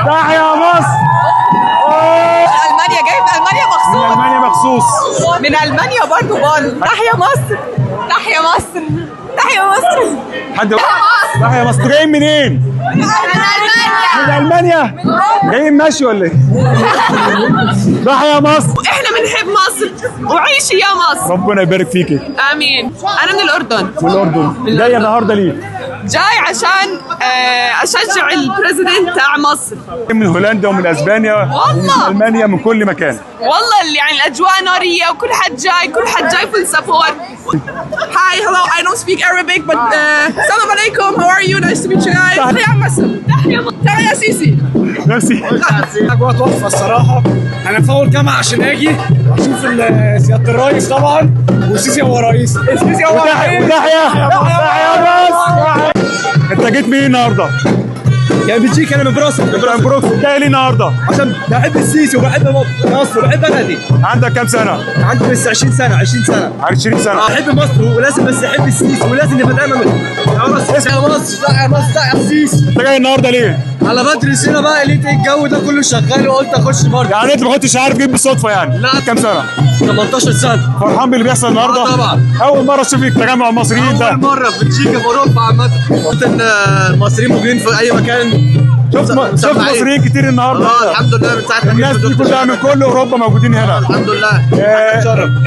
تحيا مصر. ألمانيا، جاي من ألمانيا مخصوص. من ألمانيا مخصوص. من ألمانيا برضه بون. تحيا مصر. تحيا مصر. تحيا مصر. حد تحيا مصر. جايين منين؟ من ألمانيا. من ألمانيا؟ جايين ماشي ولا إيه؟ تحيا مصر. إحنا بنحب مصر وعيشي يا مصر. ربنا يبارك فيكي. آمين. أنا من الأردن. من الأردن. جاية النهارده ليه؟ جاي عشان أشجع البريزيدنت بتاع مصر. من هولندا ومن اسبانيا ومن المانيا من كل مكان. والله يعني الاجواء ناريه وكل حد جاي فول سبورت. Hi, hello, I don't speak Arabic but السلام عليكم, how are you? Nice to meet you guys. تحيا مصر. تحيا سيسي. ميرسي. اجواء تحفه الصراحه. انا في اول جامعه عشان اجي اشوف سياده الرئيس طبعا والسيسي هو رئيس. السيسي هو رئيس. تحيا مصر. انت جيت مين النهارده؟ يعني بتجيك انا من بروكسل. من بروكسل. جاي ليه النهارده؟ عشان بحب السيسي وبحب مصر وبحب بلدي. عندك كام سنه؟ عندي بس 20 سنه. 20 سنه. 20 سنه. احب مصر ولازم بس احب السيسي ولازم نبقى دايما يا مصر يا مصر يا مصر يا السيسي. انت جاي النهارده ليه؟ على بدرس هنا بقى لقيت الجو ده كله شغال وقلت اخش برضه. يعني انت ما كنتش عارف جيت بالصدفه يعني؟ لا. كام سنه؟ 18 سنه. فرحان باللي بيحصل النهارده؟ طبعا. اول مره اشوف التجمع المصريين ده. اول مره في بلجيكا في اوروبا عامه. قلت ان المصريين موجودين في اي مكان. شفت مصريين كتير النهارده. الحمد لله من ساعه الناس دي كلها من كل اوروبا موجودين هنا. الحمد لله.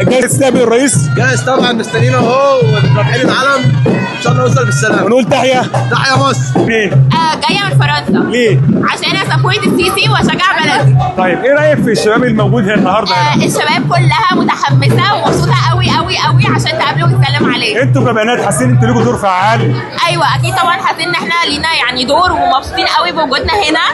جاي تستقبل الرئيس؟ جاهز طبعا مستنيين اهو ورافعين العلم ان شاء الله نوصل بالسلامه. ونقول تحيا. تحيا مصر. ليه؟ جايه من فرنسا. ليه؟ عشان اسبورت السيسي واشجع بلدي. طيب ايه رايك في الشباب الموجود هنا النهارده هنا؟ الشباب كلها متحمسه ومبسوطه قوي قوي قوي عشان تقابله وتسلم عليه. انتوا كبنات حاسين انتوا ليكوا دور فعال؟ ايوه اكيد طبعا حاسين ان احنا لينا يعني دور ومبسوطين قوي بوجودنا هنا.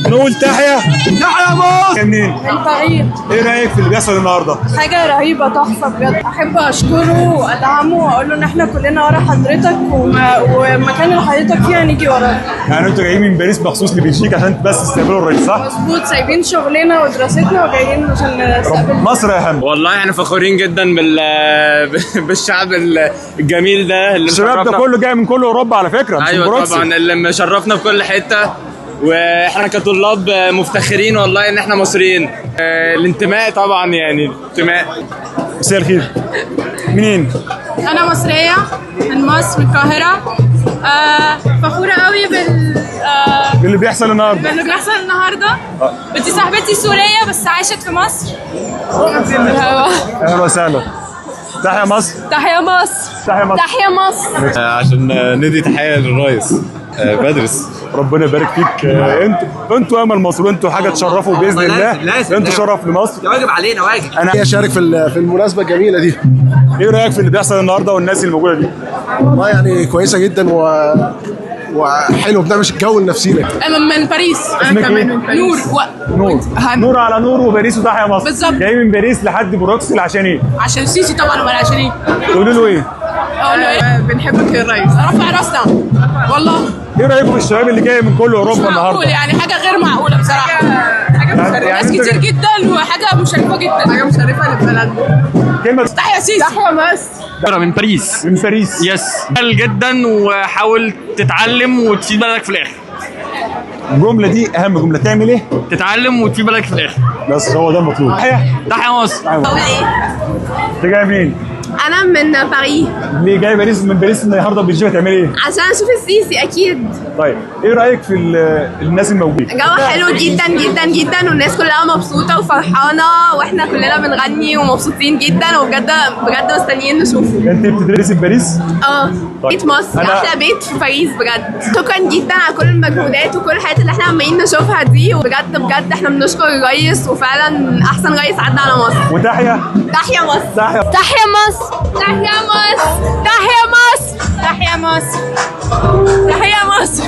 نقول تحيا. تحيا مصر. منين؟ من باريس. ايه رايك في اللي بيحصل النهارده؟ حاجة رهيبة تحفة بجد. أحب أشكره وأدعمه وأقول له إن إحنا كلنا ورا حضرتك ومكان اللي حضرتك فيه هنيجي وراك. يعني انتوا جايين من باريس مخصوص لبلجيكا عشان بس تستقبلوا الرئيس صح؟ مظبوط، سايبين شغلنا ودراستنا وجايين عشان نستقبل. مصر اهم. والله احنا فخورين جدا بالشعب الجميل ده اللي الشباب ده كله جاي من كل اوروبا على فكره. ايوه طبعا اللي مشرفنا في كل حته واحنا كطلاب مفتخرين والله ان احنا مصريين. الانتماء طبعا يعني انتماء. مساء الخير. منين؟ أنا مصرية من مصر من القاهرة. فخورة قوي اللي بيحصل النهارده. باللي بيحصل النهارده. دي صاحبتي سورية بس عاشت في مصر. اهلا وسهلا. تحيا مصر. تحيا مصر. تحيا مصر. تحيا مصر. عشان ندي تحيه للرئيس. بدرس. ربنا يبارك فيك. انتوا امل مصر وانتوا حاجه تشرفوا باذن الله. انتوا شرف لمصر. واجب علينا واجب. انا اشارك في المناسبه الجميله دي. ايه رايك في اللي بيحصل النهارده والناس اللي موجوده دي؟ والله يعني كويسه جدا وحلو بنعمل الجو لنفسينا. من باريس. اسمك ايه؟ نور. نور على نور وباريس وتحيا مصر. بالظبط. جاي من باريس لحد بروكسل عشان ايه؟ عشان السيسي طبعا. ولا عشان ايه؟ تقولوا له ايه؟ اقول له ايه؟ بنحبك يا ريس. رفع راسنا والله. ايه رايكم في الشباب اللي جاي من كل اوروبا معقول النهارده؟ يعني حاجه غير معقوله بصراحه. حاجه مشرفه. ناس كتير جدا وحاجه مشرفه جدا. حاجه مشرفه لبلدنا. كلمه تحيا سيسي. تحيا مصر. من باريس. من باريس. يس جدا وحاول تتعلم وتفيد بلدك في الاخر. الجمله دي اهم جمله. تعمل ايه؟ تتعلم وتفيد بلدك في الاخر. بس هو ده المطلوب. تحيا مصر. اقول ايه؟ انت جاي منين؟ انا من باريس. ليه جاي من باريس النهارده بلجيكا تعملي ايه؟ عشان اشوف السيسي اكيد. طيب ايه رايك في الناس الموجودين؟ الجو حلو جدا جدا جدا والناس كلها مبسوطه وفرحانه واحنا كلنا بنغني ومبسوطين جدا وبجد بجد مستنيين نشوفه. انت بتدرسي في باريس؟ بيت مصر احلى بيت في باريس بجد. شكرا جدا على كل المجهودات وكل الحاجات اللي احنا عمالين نشوفها دي وبجد بجد احنا بنشكر الرئيس وفعلا احسن رئيس عدى على مصر. وتحيا. تحيا مصر. تحيا. تحيا مصر. تحيا مصر. تحيا مصر. تحيا مصر. تحيا مصر.